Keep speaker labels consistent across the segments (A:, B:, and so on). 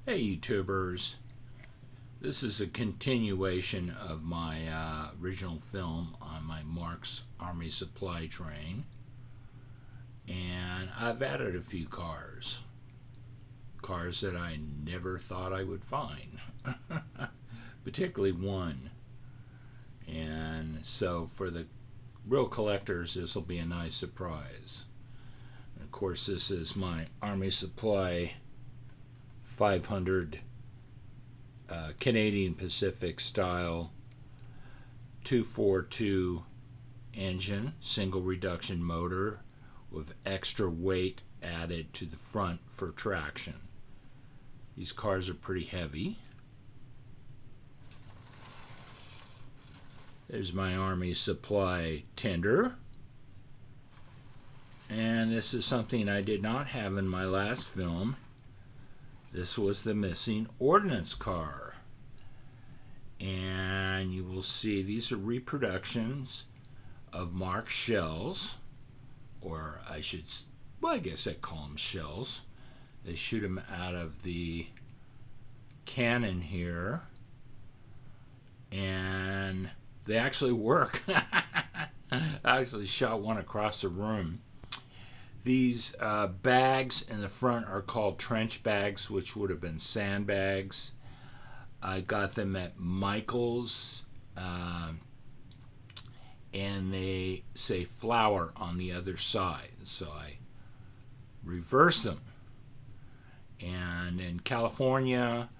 A: Hey YouTubers, this is a continuation of my original film on my Marx Army supply train, and I've added a few cars that I never thought I would find, particularly one. And so for the real collectors, this will be a nice surprise. And of course, this is my Army Supply 500 Canadian Pacific style 242 engine, single reduction motor with extra weight added to the front for traction. These cars are pretty heavy. There's my Army Supply tender. And this is something I did not have in my last film. This was the missing ordnance car. And you will see these are reproductions of Marx shells, or I guess I call them shells. They shoot them out of the cannon here, and they actually work. I actually shot one across the room. These bags in the front are called trench bags, which would have been sandbags. I got them at Michael's, and they say flour on the other side, so I reverse them. And in California,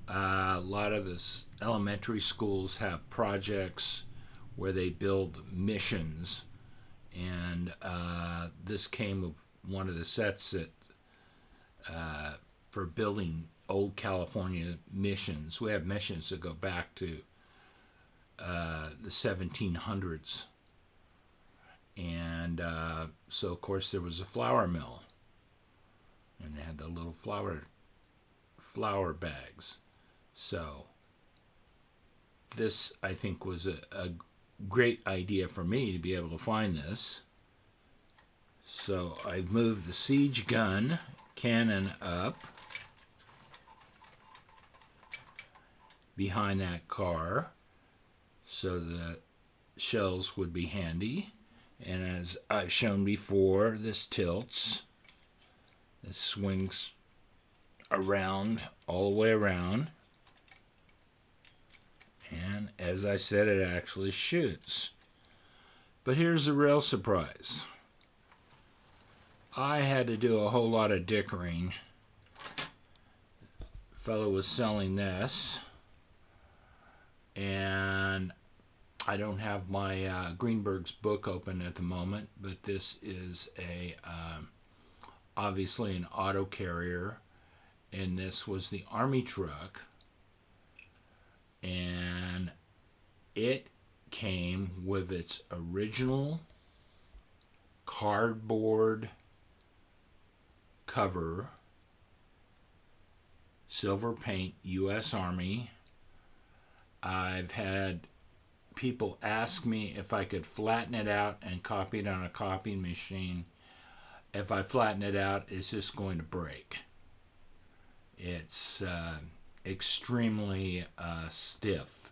A: a lot of the elementary schools have projects where they build missions, and this came with one of the sets that for building old California missions. We have missions that go back to the 1700s, and so of course there was a flour mill, and they had the little flour bags. So this, I think, was a great idea for me to be able to find this. So I've moved the siege gun cannon up behind that car so the shells would be handy. And as I've shown before, this tilts. This swings around, all the way around. And as I said, it actually shoots. But here's the real surprise. I had to do a whole lot of dickering. The fellow was selling this, and I don't have my Greenberg's book open at the moment, but this is obviously an auto carrier, and this was the Army truck, and it came with its original cardboard cover, silver paint, U.S. Army. I've had people ask me if I could flatten it out and copy it on a copying machine. If I flatten it out, it's just going to break. It's extremely stiff,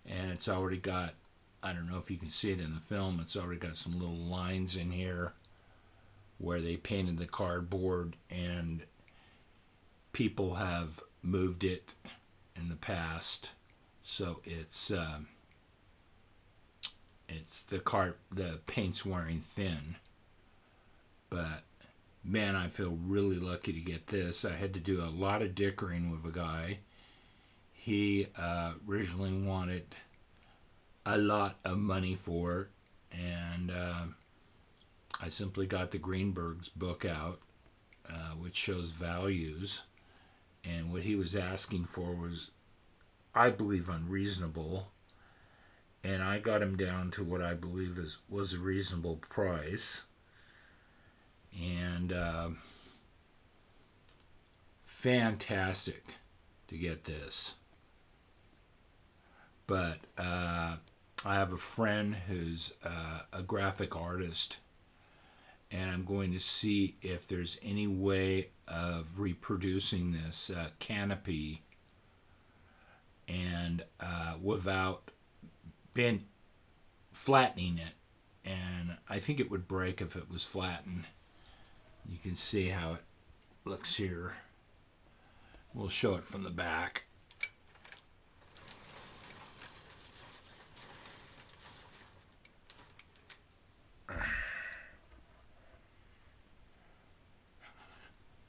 A: and it's already got, I don't know if you can see it in the film, it's already got some little lines in here where they painted the cardboard, and people have moved it in the past, so it's the paint's wearing thin. But man, I feel really lucky to get this. I had to do a lot of dickering with a guy. He originally wanted a lot of money for it, and I simply got the Greenberg's book out, which shows values, and what he was asking for was, I believe, unreasonable, and I got him down to what I believe was a reasonable price. And fantastic to get this. But I have a friend who's a graphic artist, and I'm going to see if there's any way of reproducing this canopy and without flattening it. And I think it would break if it was flattened. You can see how it looks here. We'll show it from the back.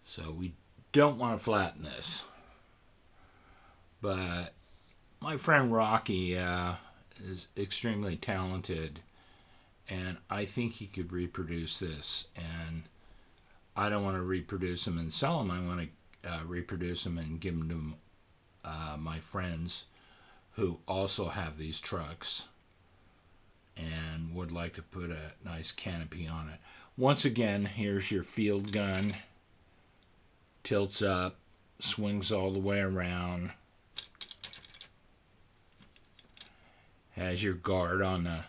A: So we don't want to flatten this. But my friend Rocky is extremely talented, and I think he could reproduce this. And I don't want to reproduce them and sell them. I want to reproduce them and give them to my friends who also have these trucks and would like to put a nice canopy on it. Once again, here's your field gun. Tilts up, swings all the way around. Has your guard on the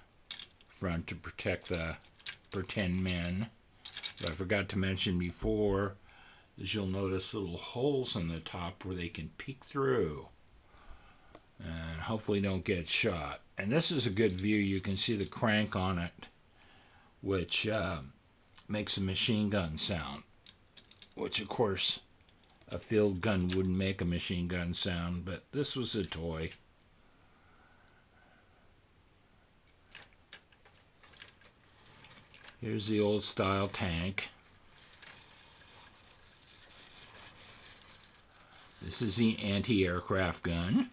A: front to protect the pretend men. What I forgot to mention before is you'll notice little holes in the top where they can peek through and hopefully don't get shot. And this is a good view. You can see the crank on it, which makes a machine gun sound, which of course a field gun wouldn't make a machine gun sound, but this was a toy. Here's the old style tank. This is the anti-aircraft gun,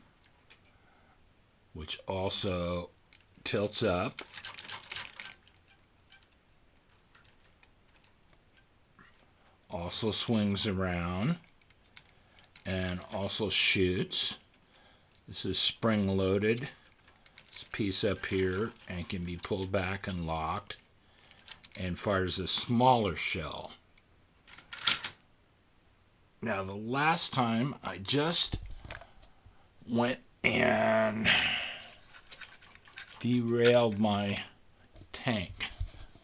A: which also tilts up. Also swings around and also shoots. This is spring loaded. This piece up here and can be pulled back and locked, and fires a smaller shell. Now the last time I just went and derailed my tank.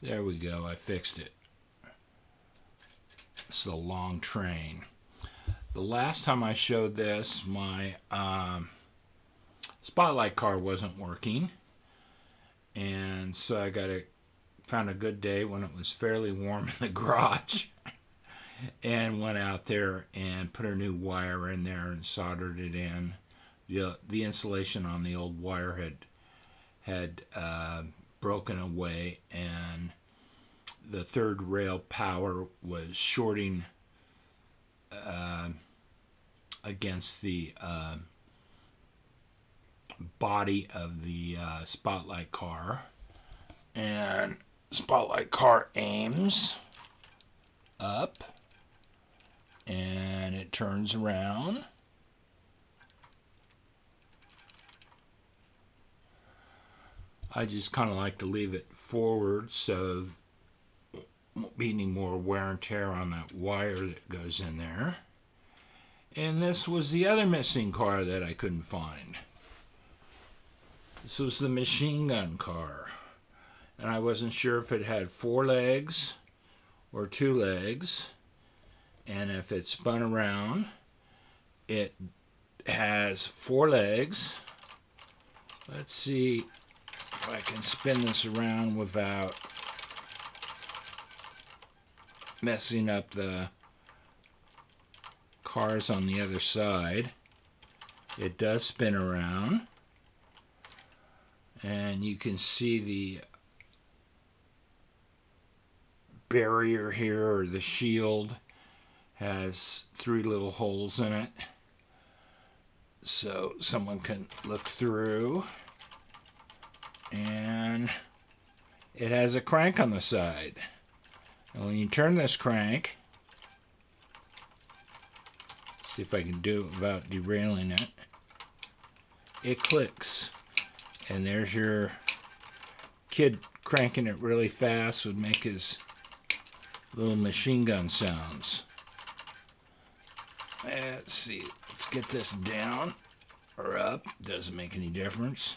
A: There we go, I fixed it. It's a long train. The last time I showed this, my spotlight car wasn't working, and so I found a good day when it was fairly warm in the garage and went out there and put a new wire in there and soldered it in. The insulation on the old wire had broken away, and the third rail power was shorting against the body of the spotlight car, and spotlight car aims up and it turns around. I just kind of like to leave it forward so won't be any more wear and tear on that wire that goes in there. And this was the other missing car that I couldn't find. This was the machine gun car, and I wasn't sure if it had 4 legs or 2 legs, and if it spun around, it has 4 legs. Let's see if I can spin this around without messing up the cars on the other side. It does spin around, and you can see the barrier here, or the shield, has 3 little holes in it so someone can look through, and it has a crank on the side. And when you turn this crank, see if I can do it without derailing it, it clicks, and there's your kid cranking it really fast would make his little machine gun sounds. Let's see, let's get this down or up. Doesn't make any difference,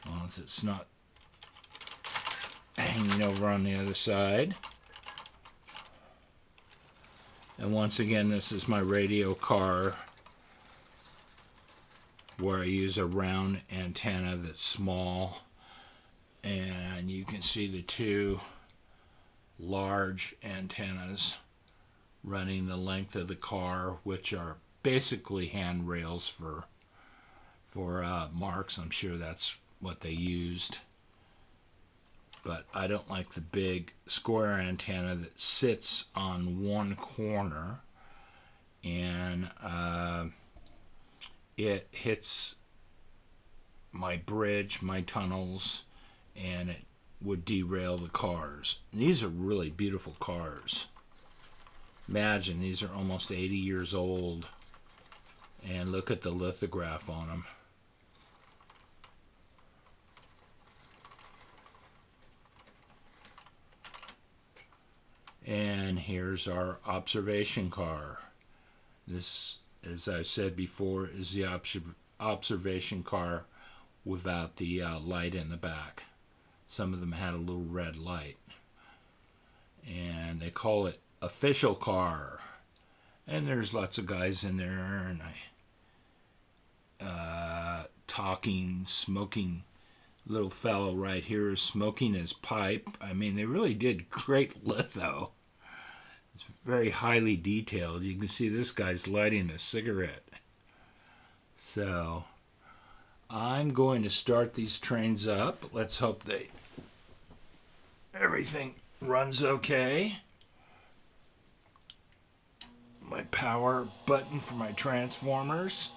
A: as long as it's not hanging over on the other side. And once again, this is my radio car, where I use a round antenna that's small, and you can see the two large antennas running the length of the car, which are basically handrails for Marx. I'm sure that's what they used, but I don't like the big square antenna that sits on one corner, and it hits my bridge, my tunnels, and it would derail the cars. And these are really beautiful cars. Imagine, these are almost 80 years old, and look at the lithograph on them. And here's our observation car. This, as I said before, is the observation car without the light in the back. Some of them had a little red light. And they call it official car. And there's lots of guys in there, and talking, smoking. Little fellow right here is smoking his pipe. I mean, they really did great litho. It's very highly detailed. You can see this guy's lighting a cigarette. So I'm going to start these trains up. Let's hope everything runs okay. My power button for my transformers.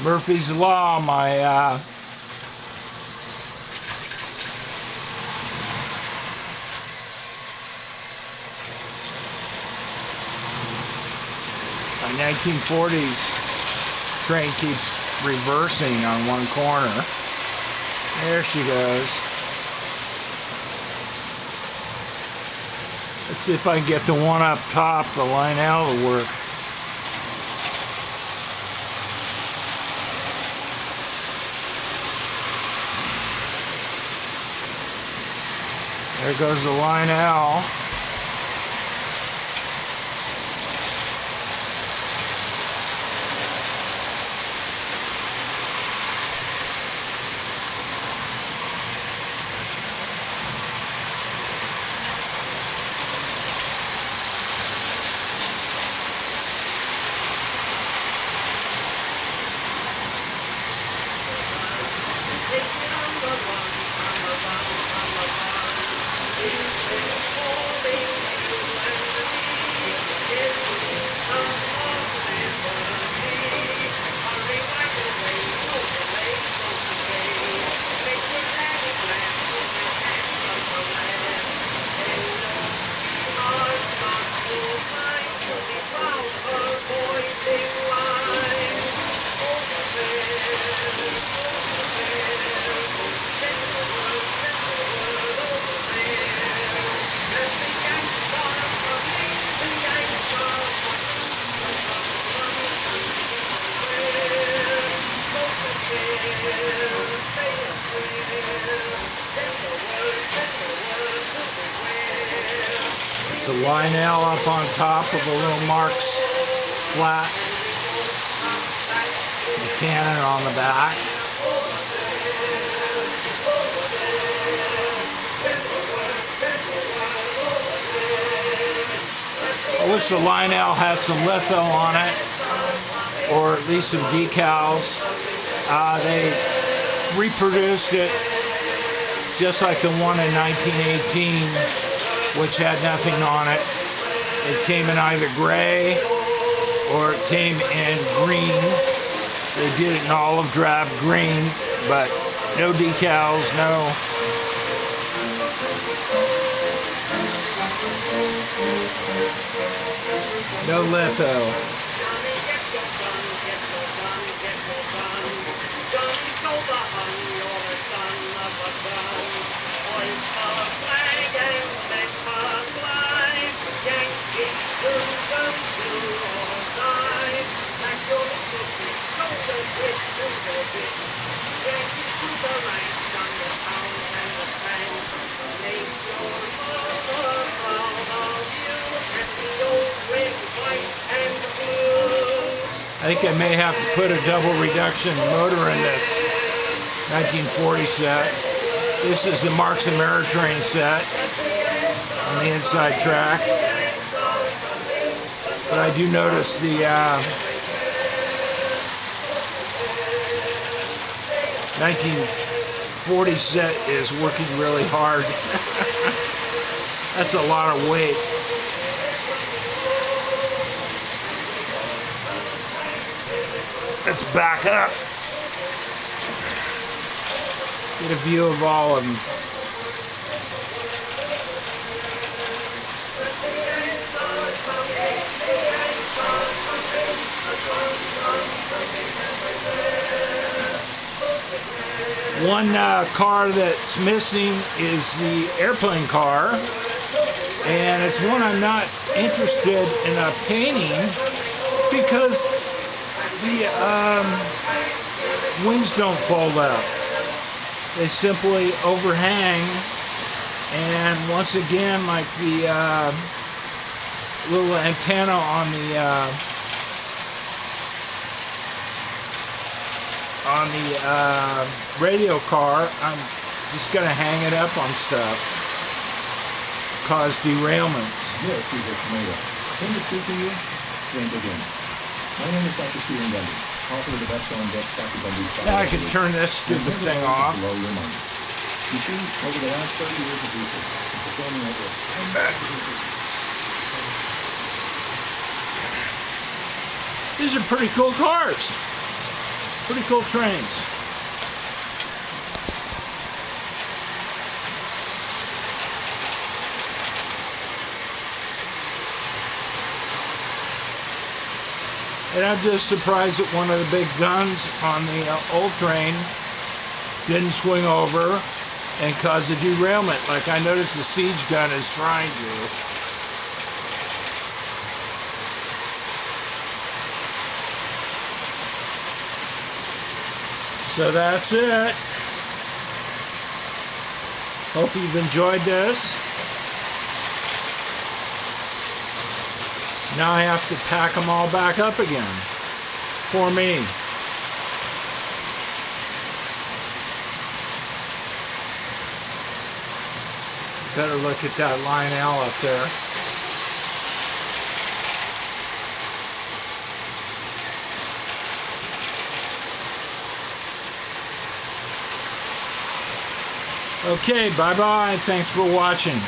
A: Murphy's Law, my my 1940s train keeps reversing on one corner. There she goes. Let's see if I can get the one up top, the Lionel, to work. There goes the Lionel. It's a Lionel up on top of a little Marx flat. The cannon on the back. I wish the Lionel had some litho on it, or at least some decals. They reproduced it just like the one in 1918, which had nothing on it. It came in either gray or it came in green. They did it in olive drab green, but No decals, no litho. I think I may have to put a double reduction motor in this 1940 set. This is the Marx and Meritrain set on the inside track. But I do notice the 1940 set is working really hard. That's a lot of weight. Let's back up. Get a view of all of them. One car that's missing is the airplane car, and it's one I'm not interested in painting because the wings don't fold out. They simply overhang, and once again, like the little antenna on the radio car, I'm just gonna hang it up on stuff, cause derailments.
B: Yes, he's a tomato. Can you speak to you? Then begin. My name is Dr. Stephen Bundy, author of the best-selling book, Dr. Bundy's Biology.
A: Now I can turn this stupid thing off.
B: Blow your mind. You see, over the last 30 years of research, and performing over
A: I'm back. These are pretty cool cars. Pretty cool trains. And I'm just surprised that one of the big guns on the old train didn't swing over and cause a derailment, like I noticed the siege gun is trying to. So that's it. Hope you've enjoyed this. Now I have to pack them all back up again for me. Better look at that Lionel up there. Okay, bye-bye. Thanks for watching.